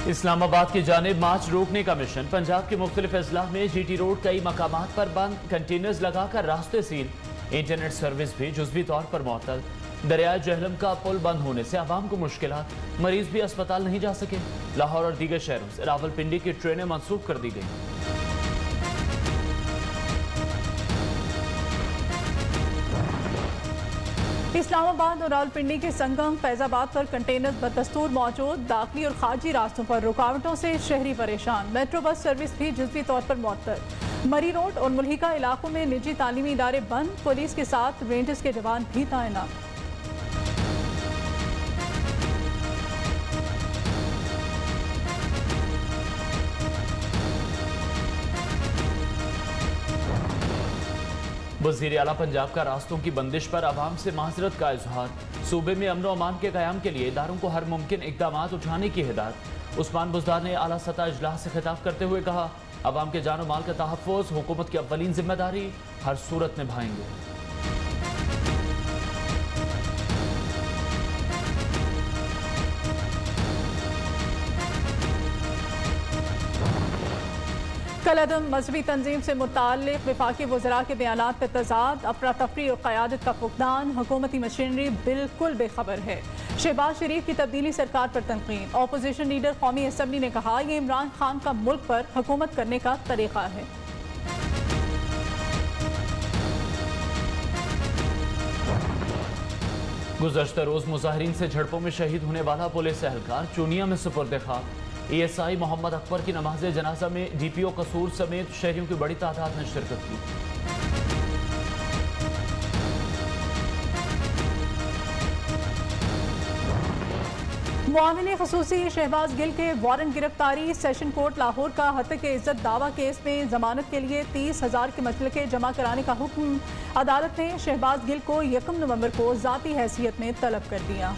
इस्लामाबाद की जानिब मार्च रोकने का मिशन। पंजाब के मुख्तलिफ अजला में GT रोड कई मकामात पर बंद, कंटेनर्स लगाकर रास्ते सील, इंटरनेट सर्विस भी जुज़वी तौर पर मुअत्तल। दरिया जहलम का पुल बंद होने से आवाम को मुश्किलात, मरीज भी अस्पताल नहीं जा सके। लाहौर और दीगर शहरों से रावलपिंडी की ट्रेनें मनसूख कर दी गई। इस्लामाबाद और रावलपिंडी के संगम फैजाबाद पर कंटेनर्स बदस्तूर मौजूद। दाखिली और खारजी रास्तों पर रुकावटों से शहरी परेशान। मेट्रो बस सर्विस भी जुज़वी तौर पर मुअत्तल। मरी रोड और मुल्हिका इलाकों में निजी तालीमी इदारे बंद। पुलिस के साथ रेंजर्स के जवान भी तैनात। वज़ीर आला पंजाब का रास्तों की बंदिश पर आवाम से माजरत का इजहार। सूबे में अमन व अमान के क़याम के लिए इदारों को हर मुमकिन इक़दाम उठाने की हिदायत। उस्मान बुज़दार ने आला सतह इजलास से खिताब करते हुए कहा, आवाम के जान व माल का तहफ़्फ़ुज़ हुकूमत की अव्वलीन जिम्मेदारी, हर सूरत निभाएंगे। कलअदम मजहबी तंजीम से मुताल्लिक़ वफाकी वज़रा के बयानात पर तज़ाद, अफरा तफरी और क़यादत का फुक़दान। हुकूमती मशीनरी बिल्कुल बेखबर है। शहबाज शरीफ की तब्दीली सरकार पर तनकीद। अपोजिशन लीडर कौमी असम्बली ने कहा, यह इमरान खान का मुल्क पर हुकूमत करने का तरीक़ा है। गुज़श्ता रोज़ मुजाहिरीन से झड़पों में शहीद होने वाला पुलिस एहलकार चूनिया में सुपुर्द खाक। ASI मोहम्मद अकबर की नमाज जनाजा में DPO कसूर समेत शहरियों की बड़ी तादाद ने शिरकत की। मुआविन खसूसी शहबाज गिल के वारंट गिरफ्तारी। सेशन कोर्ट लाहौर का हत्या के इज्जत दावा केस में जमानत के लिए 30,000 के मसलके जमा कराने का हुक्म। अदालत ने शहबाज गिल को 1 नवंबर को ज़ाती हैसियत में तलब कर दिया।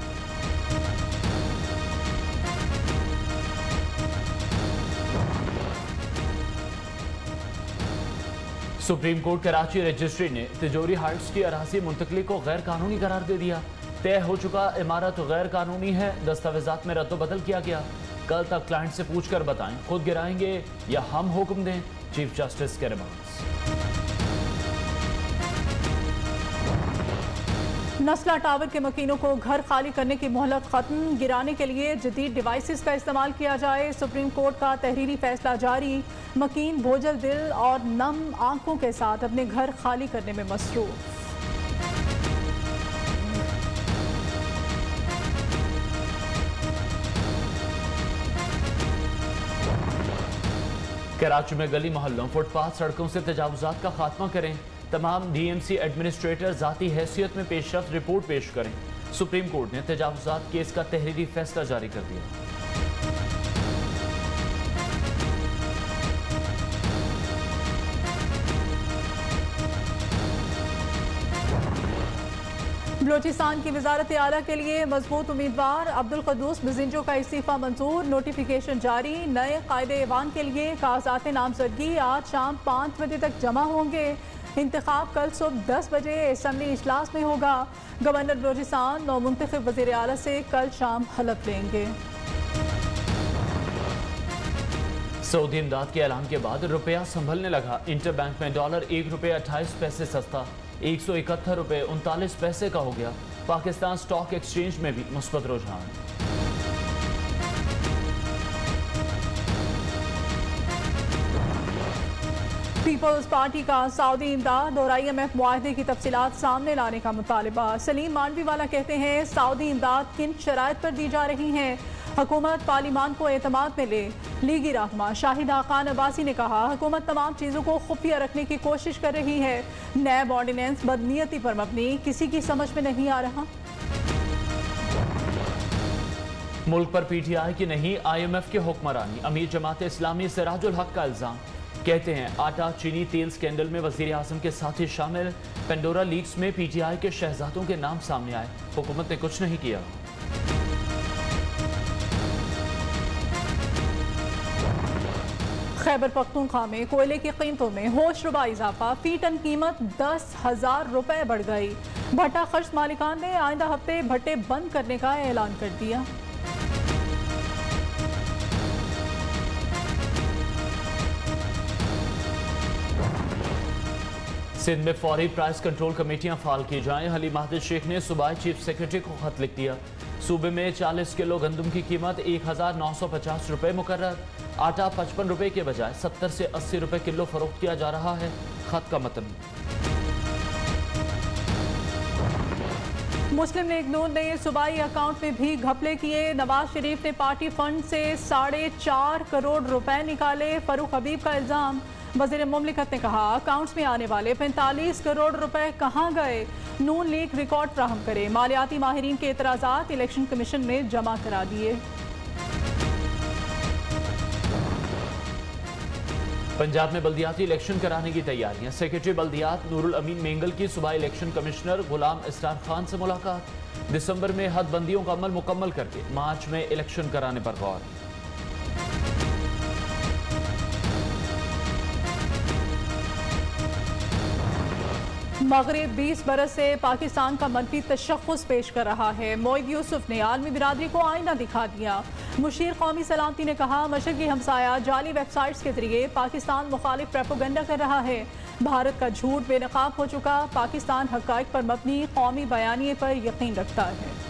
सुप्रीम कोर्ट कराची रजिस्ट्री ने तिजोरी हाइट्स की अराजी मुंतकली को गैर कानूनी करार दे दिया। तय हो चुका इमारत गैर कानूनी है, दस्तावेजात में रद्दोबदल किया गया। कल तक क्लाइंट से पूछकर बताएं, खुद गिराएंगे या हम हुक्म दें, चीफ जस्टिस के रिमार्क्स। नस्ला टावर के मकीनों को घर खाली करने की मोहलत खत्म। गिराने के लिए जदीद डिवाइसेस का इस्तेमाल किया जाए। सुप्रीम कोर्ट का तहरीरी फैसला जारी। मकीन बोझल दिल और नम आंखों के साथ अपने घर खाली करने में मसरूफ। कराची में गली मोहल्लों, फुटपाथ, सड़कों से तजावुजात का खात्मा करें। तमाम DMC एडमिनिस्ट्रेटर ज़ाती हैसियत में पेशरफ्त रिपोर्ट पेश करें। सुप्रीम कोर्ट ने तजावुजात केस का तहरीरी फैसला जारी कर दिया। बलोचिस्तान की वजारत आला के लिए मजबूत उम्मीदवार। अब्दुल कद्दूस बिजिंजो का इस्तीफा मंजूर। नोटिफिकेशन जारी। नए कायदे एवान के लिए कागजात नामजदगी आज शाम 5 बजे तक जमा होंगे। इंतखाब कल सुबह 10 बजे असम्बली इजलास में होगा। गवर्नर बलोचिस्तान नौमुंतखब वज़ीर आला से कल शाम हलफ लेंगे। सऊदी इमदाद के ऐलान के बाद रुपया संभलने लगा। इंटर बैंक में डॉलर $1.28 सस्ता, 171 रुपये 39 पैसे का हो गया। पाकिस्तान स्टॉक एक्सचेंज में भी मुस्बत रुझान। पीपल्स पार्टी का सऊदी इमदाद और IMF मुआहदे की तफसीलात सामने लाने का मुतालबा। सलीम मांडवीवाला कहते हैं, सऊदी इमदाद किन शराइत पर दी जा रही हैं, हुकूमत पार्लिमान को एतमाद में ले। लीगी रहनुमा शाहिद खान अब्बासी ने कहा, हुकूमत तमाम चीज़ों को खुफिया रखने की कोशिश कर रही है। नैब ऑर्डिनेंस बदनीयती पर मबनी, किसी की समझ में नहीं आ रहा। मुल्क पर PTI की नहीं IMF के हुक्मरानी। अमीर जमात इस्लामी सिराजुल हक का इल्जाम। कहते हैं, आटा चीनी तेल स्कैंडल में वज़ीर आज़म के साथी शामिल। पेंडोरा लीक्स में PTI के शहजादों के नाम सामने आए, हुकूमत ने कुछ नहीं किया। खैबर पख्तूनख्वा में कोयले की कीमतों में होशरुबा इजाफा। फी टन कीमत 10,000 रुपए बढ़ गई। भट्टा खर्च मालिकान ने आइंदा हफ्ते भट्टे बंद करने का ऐलान कर दिया। सिंध में फौरी प्राइस कंट्रोल कमेटियां फाल की जाएं। हली महमूद शेख ने सूबाई चीफ सेक्रेटरी को खत लिख दिया। सूबे में 40 किलो गंदम की कीमत 1950 रुपये मुकर्रर। आटा 55 रुपये के बजाय 70 से 80 रुपये किलो फरोख्त किया जा रहा है। खत का मतन। मुस्लिम लीग नून ने सूबाई अकाउंट में भी घपले किए। नवाज शरीफ ने पार्टी फंड से 4.5 करोड़ रुपए निकाले। फरूख हबीब का इल्जाम। वज़ीर मुमलिकत ने कहा अकाउंट्स में आने वाले 45 करोड़ रुपए कहाँ गए, नून लीग रिकॉर्ड फ्राहम करे। मालियाती माहिरीन के एतराज़ात इलेक्शन कमीशन में जमा करा दिए। पंजाब में बल्दियाती इलेक्शन कराने की तैयारियां। सेक्रेटरी बल्दियात नूरुल अमीन मेंगल की सूबाई इलेक्शन कमिश्नर गुलाम इसरार खान से मुलाकात। दिसंबर में हदबंदियों का अमल मुकम्मल करके मार्च में इलेक्शन कराने पर गौर। मगरिब 20 बरस से पाकिस्तान का मनफी तशख़्ख़ुस पेश कर रहा है। मोईद यूसुफ ने आलमी बिरादरी को आईना दिखा दिया। मुशीर कौमी सलामती ने कहा मशरक़ी हमसाया जाली वेबसाइट्स के जरिए पाकिस्तान मुखालिफ प्रोपेगेंडा कर रहा है। भारत का झूठ बेनकाब हो चुका। पाकिस्तान हक़ाइक़ पर मबनी कौमी बयानिए पर यकीन रखता है।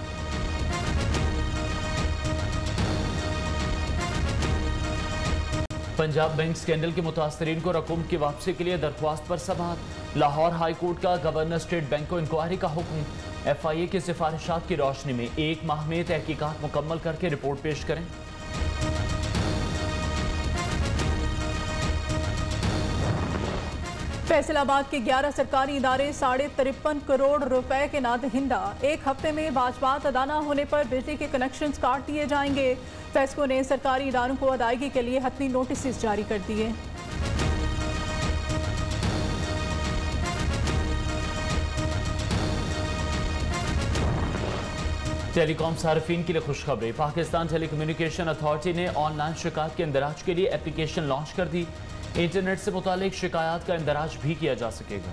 पंजाब बैंक स्कैंडल के मुतासरीन को रकूम की वापसी के लिए दरख्वास्त पर समाअत। लाहौर हाई कोर्ट का गवर्नर स्टेट बैंक को इंक्वायरी का हुक्म। FIA की सिफारिशात की रोशनी में 1 माह में तहकीकात मुकम्मल करके रिपोर्ट पेश करें। फैसलाबाद के 11 सरकारी इदारे 53.5 करोड़ रुपए के नादहिंदा। 1 हफ्ते में वाजबात अदा न होने पर बिजली के कनेक्शन काट दिए जाएंगे। फेस्को ने सरकारी इदारों को अदायगी के लिए हतमी नोटिस जारी कर दिए। टेलीकॉम सार्फिन के लिए खुशखबरी। पाकिस्तान टेलीकम्युनिकेशन अथॉरिटी ने ऑनलाइन शिकायत के इंदराज के लिए एप्लीकेशन लॉन्च कर दी। इंटरनेट से मुतालिक शिकायत का इंदराज भी किया जा सकेगा।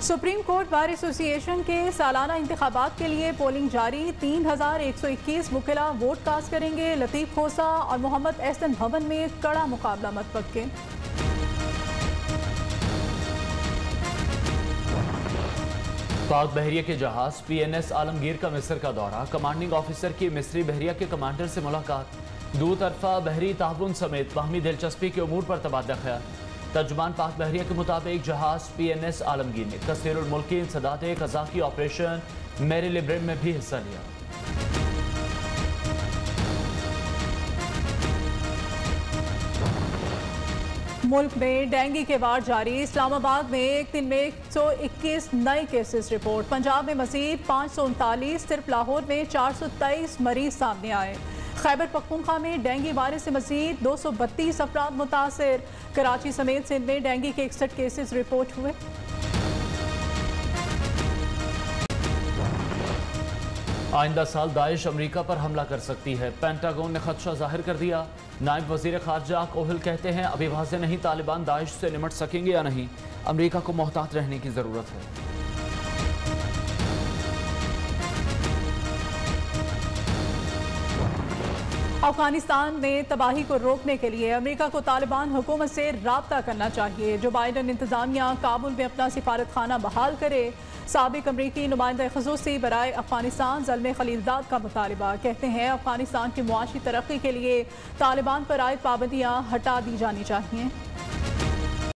सुप्रीम कोर्ट बार एसोसिएशन के सालाना इंतखाबात के लिए पोलिंग जारी। 3121 वकीला वोट कास्ट करेंगे। लतीफ खोसा और मोहम्मद एहसन भवन में कड़ा मुकाबला मतपक्के। पाक बहरिया के जहाज PNS आलमगीर का मिस्र का दौरा। कमांडिंग ऑफिसर की मिस्री बहरिया के कमांडर से मुलाकात। दो तरफा बहरी ताउन समेत बाहमी दिलचस्पी के उमूर पर तबादला ख्याल। तर्जुमान पाक बहरिया के मुताबिक जहाज PNS आलमगीर ने कसीरुल मुल्की इंसदात कज़ाकी ऑपरेशन मेरे लिब्रेम में भी हिस्सा लिया। मुल्क में डेंगू के वार जारी। इस्लामाबाद में एक दिन में 121 नए केसेस रिपोर्ट। पंजाब में मजीद 539। सिर्फ लाहौर में 423 मरीज सामने आए। खैबर पख्तूनख्वा में डेंगू वायरस से मजीद 232 अफराद मुतासिर। कराची समेत सिंध में डेंगू के 61 केसेस रिपोर्ट हुए। आइंदा साल दाइश अमरीका पर हमला कर सकती है। पेंटागन ने खदशा जाहिर कर दिया। नायब वजीर खारजा कोहिल कहते हैं अभी वाज़ेह नहीं तालिबान दाइश से निमट सकेंगे या नहीं। अमरीका को मोहतात रहने की ज़रूरत है। अफगानिस्तान में तबाही को रोकने के लिए अमेरिका को तालिबान हुकूमत से राब्ता करना चाहिए। जो बाइडन इंतजामिया काबुल में अपना सिफारत खाना बहाल करे। साबिक अमरीकी नुमाइंदा ख़ुसूसी बराए अफगानिस्तान ज़ल्मे खलीलजाद का मुतालबा। कहते हैं अफगानिस्तान की मुआशी तरक्की के लिए तालिबान पर आयद पाबंदियाँ हटा दी जानी चाहिए।